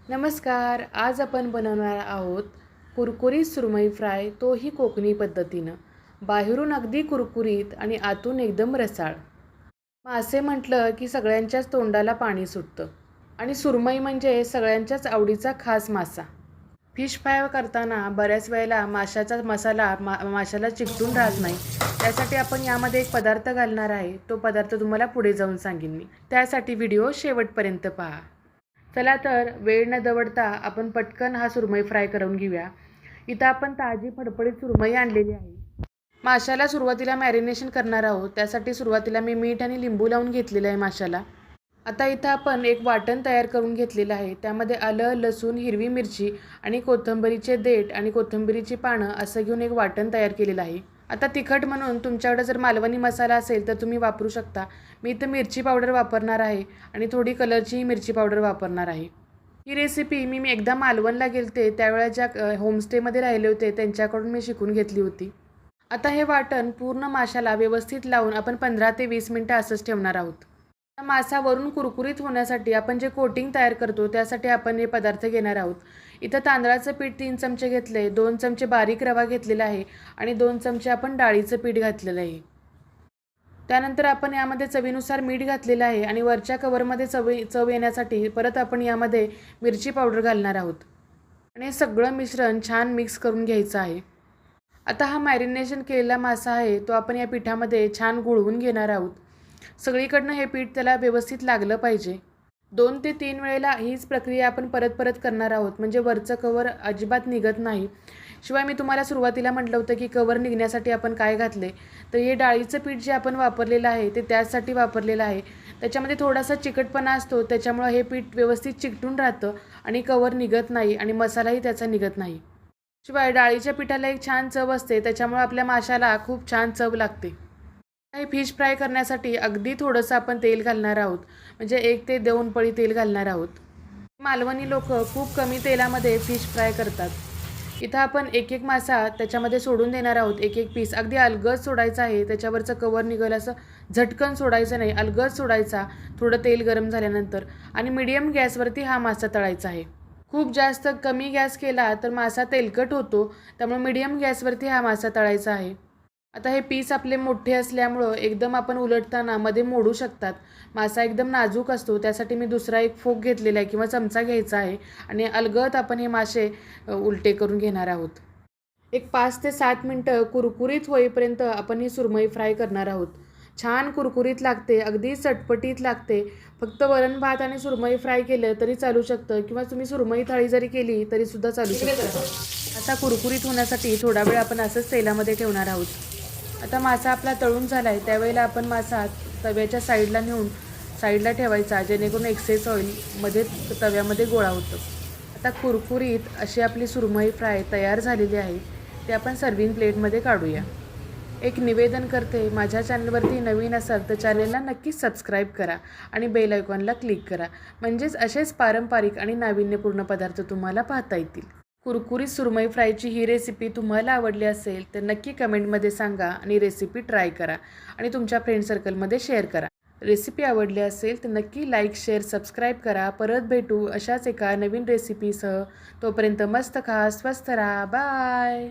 नमस्कार. आज आपण बनवणार आहोत कुरकुरीत सुरमई फ्राय, तोही कोकणी पद्धतीनं. बाहेरून अगदी कुरकुरीत आणि आतून एकदम रसाळ. मासे म्हटलं की सगळ्यांच्याच तोंडाला पाणी सुटतं आणि सुरमई म्हणजे सगळ्यांच्याच आवडीचा खास मासा. फिश फ्राय करताना बऱ्याच वेळेला माशाचा मसाला माशाला चिकटून राहत नाही. त्यासाठी आपण यामध्ये एक पदार्थ घालणार आहे. तो पदार्थ तुम्हाला पुढे जाऊन सांगेन मी. त्यासाठी व्हिडिओ शेवटपर्यंत पहा. चला तर वेळ न दवडता आपण पटकन हा सुरमई फ्राय करून घेऊया. इथं आपण ताजी फडफडीत सुरमई आणलेली आहे. माशाला सुरुवातीला मॅरिनेशन करणार आहोत. त्यासाठी सुरुवातीला मी मीठ आणि लिंबू लावून घेतलेलं आहे माशाला. आता इथं आपण एक वाटण तयार करून घेतलेलं आहे. त्यामध्ये आलं, लसूण, हिरवी मिरची आणि कोथिंबीरीचे देठ आणि कोथिंबीरीची पानं असं घेऊन एक वाटण तयार केलेलं आहे. आता तिखट म्हणून तुमच्याकडे जर मालवणी मसाला असेल तर तुम्ही वापरू शकता. मी इथं मिरची पावडर वापरणार आहे आणि थोडी कलरची मिरची पावडर वापरणार आहे. ही रेसिपी मी एकदा मालवणला गेलते त्यावेळेला ज्या होमस्टेमध्ये राहिले होते त्यांच्याकडून मी शिकून घेतली होती. आता हे वाटण पूर्ण माशाला व्यवस्थित लावून आपण 15 ते 20 मिनटं असंच ठेवणार आहोत. मासा वरून कुरकुरीत होण्यासाठी आपण जे कोटिंग तयार करतो त्यासाठी आपण हे पदार्थ घेणार आहोत. इथं तांदळाचं पीठ 3 चमचे घेतले, 2 चमचे बारीक रवा घेतलेला आहे आणि 2 चमचे आपण डाळीचं पीठ घातलेलं आहे. त्यानंतर आपण यामध्ये चवीनुसार मीठ घातलेलं आहे आणि वरच्या कवरमध्ये चव येण्यासाठी परत आपण यामध्ये मिरची पावडर घालणार आहोत आणि हे सगळं मिश्रण छान मिक्स करून घ्यायचं आहे. आता हा मॅरिनेशन केलेला मासा आहे तो आपण या पिठामध्ये छान घोळवून घेणार आहोत. सगळीकडनं हे पीठ त्याला व्यवस्थित लागलं पाहिजे. 2 ते 3 वेळेला हीच प्रक्रिया आपण परत परत करणार आहोत म्हणजे वरचं कवर अजिबात निघत नाही. शिवाय मी तुम्हाला सुरुवातीला म्हटलं होतं की कवर निघण्यासाठी आपण काय घातले, तर हे डाळीचं पीठ जे आपण वापरलेलं आहे ते त्यासाठी वापरलेलं आहे. त्याच्यामध्ये थोडासा चिकटपणा असतो त्याच्यामुळं हे पीठ व्यवस्थित चिकटून राहतं आणि कवर निघत नाही आणि मसालाही त्याचा निघत नाही. शिवाय डाळीच्या पिठाला एक छान चव असते त्याच्यामुळे आपल्या माशाला खूप छान चव लागते. हे फिश फ्राय करण्यासाठी अगदी थोडंसं आपण तेल घालणार आहोत म्हणजे 1 ते 2 पळी तेल घालणार आहोत. मालवणी लोक खूप कमी तेलामध्ये फिश फ्राय करतात. इथं आपण एक एक मासा त्याच्यामध्ये सोडून देणार आहोत. एक एक पीस अगदी अलगद सोडायचं आहे. त्याच्यावरचं कवर निघेल असं झटकन सोडायचं नाही, अलगद सोडायचा थोडं तेल गरम झाल्यानंतर आणि मीडियम गॅसवरती हा मासा तळायचा आहे. खूप जास्त कमी गॅस केला तर मासा तेलकट होतो, त्यामुळे मीडियम गॅसवरती हा मासा तळायचा आहे. आता हे पीस आपले मोठे असल्यामुळं एकदम आपण उलटताना मध्ये मोडू शकतात. मासा एकदम नाजूक असतो त्यासाठी मी दुसरा एक फोक घेतलेला आहे किंवा चमचा घ्यायचा आहे आणि अलगद आपण हे मासे उलटे करून घेणार आहोत. एक 5 ते 7 मिनटं कुरकुरीत होईपर्यंत आपण ही सुरमई फ्राय करणार आहोत. छान कुरकुरीत लागते, अगदी चटपटीत लागते. फक्त वरण भात आणि सुरमई फ्राय केलं तरी चालू शकतं किंवा तुम्ही सुरमई थाळी जरी केली तरीसुद्धा चालू शकतं. आता कुरकुरीत होण्यासाठी थोडा वेळ आपण असंच तेलामध्ये ठेवणार आहोत. आता मासा आपला तळून झाला आहे त्यावेळेला आपण मासा तव्याच्या साईडला नेऊन साईडला ठेवायचा जेणेकरून एक्सेस ऑइल मध्ये तव्यामध्ये गोळा होतं. आता कुरकुरीत अशी आपली सुरमई फ्राय तयार झालेली आहे. ते आपण सर्विंग प्लेटमध्ये काढूया. एक निवेदन करते, माझ्या चॅनलवरती नवीन असाल तर चॅनलला नक्कीच सबस्क्राईब करा आणि बेल आयकॉनला क्लिक करा म्हणजेच असेच पारंपरिक आणि नाविन्यपूर्ण पदार्थ तुम्हाला पाहता येतील. कुरकुरीत सुरमई फ्रायची ही रेसिपी तुम्हाला आवडली असेल तर नक्की कमेंटमध्ये सांगा आणि रेसिपी ट्राय करा आणि तुमच्या फ्रेंड सर्कलमध्ये शेअर करा. रेसिपी आवडली असेल तर नक्की लाईक, शेअर, सबस्क्राईब करा. परत भेटू अशाच एका नवीन रेसिपीसह. तोपर्यंत मस्त खा, स्वस्त राहा. बाय.